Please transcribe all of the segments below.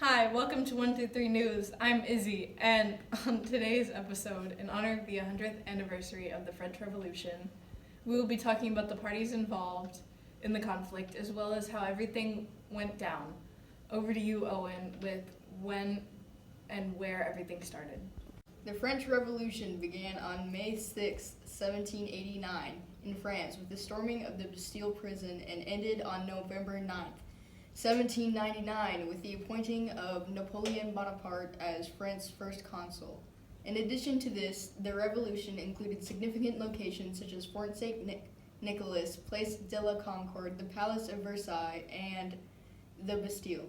Hi, welcome to 1 through 3 News. I'm Izzy, and on today's episode, in honor of the 100th anniversary of the French Revolution, we will be talking about the parties involved in the conflict as well as how everything went down. Over to you, Owen, with when and where everything started. The French Revolution began on May 6, 1789, in France with the storming of the Bastille prison and ended on November 9th, 1799, with the appointing of Napoleon Bonaparte as France's first consul. In addition to this, the revolution included significant locations such as Fort St. Nicholas, Place de la Concorde, the Palace of Versailles, and the Bastille.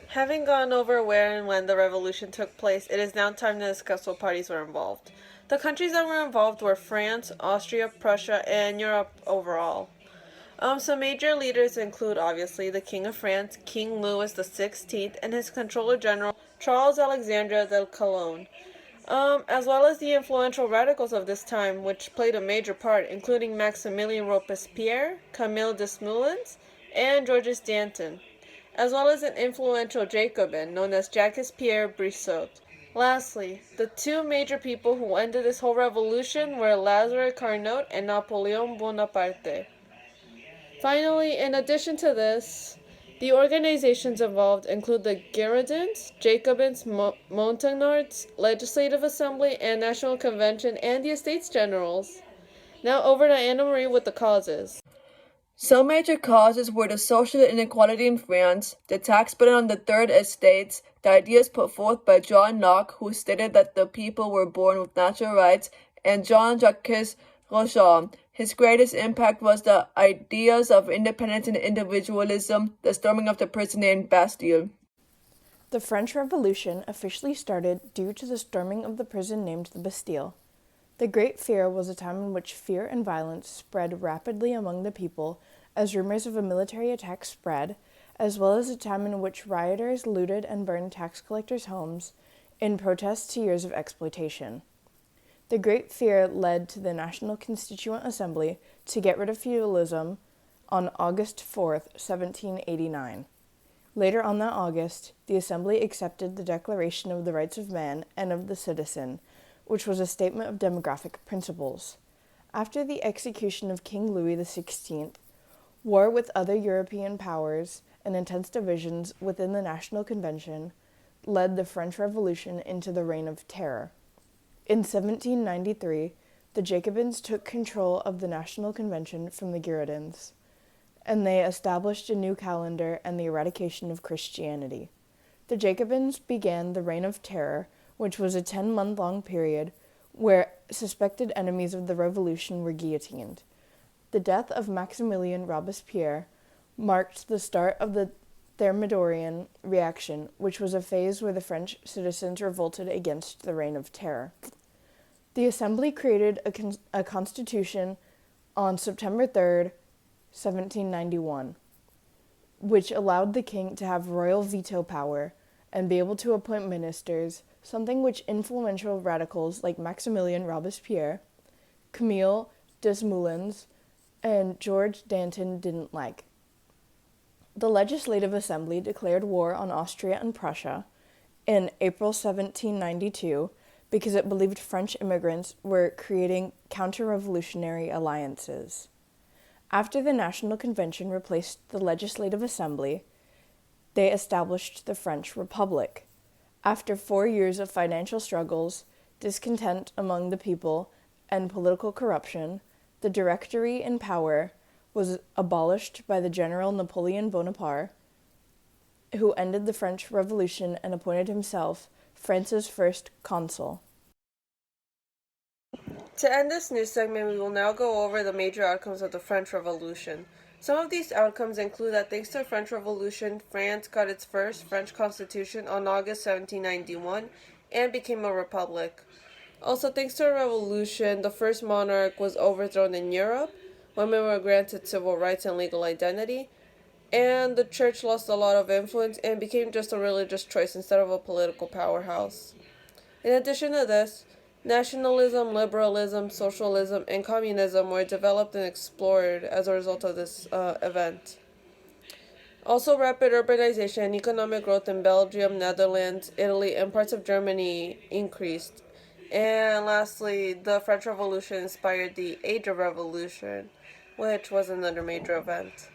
Having gone over where and when the revolution took place, it is now time to discuss what parties were involved. The countries that were involved were France, Austria, Prussia, and Europe overall. Some major leaders include, obviously, the King of France, King Louis XVI, and his Controller General, Charles Alexandre de Calonne, as well as the influential radicals of this time, which played a major part, including Maximilien Robespierre, Camille Desmoulins, and Georges Danton, as well as an influential Jacobin known as Jacques-Pierre Brissot. Lastly, the two major people who ended this whole revolution were Lazare Carnot and Napoleon Bonaparte. Finally, in addition to this, the organizations involved include the Girondins, Jacobins, Montagnards, Legislative Assembly, and National Convention, and the Estates Generals. Now over to Anna Marie with the causes. Some major causes were the social inequality in France, the tax burden on the Third Estates, the ideas put forth by John Locke, who stated that the people were born with natural rights, and Jean-Jacques Rousseau. His greatest impact was the ideas of independence and individualism, the storming of the prison named Bastille. The French Revolution officially started due to the storming of the prison named the Bastille. The Great Fear was a time in which fear and violence spread rapidly among the people as rumors of a military attack spread, as well as a time in which rioters looted and burned tax collectors' homes in protest to years of exploitation. The Great Fear led to the National Constituent Assembly to get rid of feudalism on August 4, 1789. Later on that August, the Assembly accepted the Declaration of the Rights of Man and of the Citizen, which was a statement of demographic principles. After the execution of King Louis XVI, war with other European powers and intense divisions within the National Convention led the French Revolution into the Reign of Terror. In 1793, the Jacobins took control of the National Convention from the Girondins, and they established a new calendar and the eradication of Christianity. The Jacobins began the Reign of Terror, which was a 10-month-long period where suspected enemies of the revolution were guillotined. The death of Maximilien Robespierre marked the start of the Thermidorian reaction, which was a phase where the French citizens revolted against the Reign of Terror. The Assembly created a constitution on September 3, 1791, which allowed the king to have royal veto power and be able to appoint ministers, something which influential radicals like Maximilien Robespierre, Camille Desmoulins, and Georges Danton didn't like. The Legislative Assembly declared war on Austria and Prussia in April 1792 because it believed French immigrants were creating counter-revolutionary alliances. After the National Convention replaced the Legislative Assembly, they established the French Republic. After 4 years of financial struggles, discontent among the people, and political corruption, the Directory in power was abolished by the General Napoleon Bonaparte, who ended the French Revolution and appointed himself France's first consul. To end this news segment, we will now go over the major outcomes of the French Revolution. Some of these outcomes include that thanks to the French Revolution, France got its first French Constitution on August 1791 and became a republic. Also, thanks to the revolution, the first monarch was overthrown in Europe, women were granted civil rights and legal identity, and the church lost a lot of influence and became just a religious choice instead of a political powerhouse. In addition to this, nationalism, liberalism, socialism, and communism were developed and explored as a result of this event. Also, rapid urbanization and economic growth in Belgium, Netherlands, Italy, and parts of Germany increased. And lastly, the French Revolution inspired the Age of Revolution, which was another major event.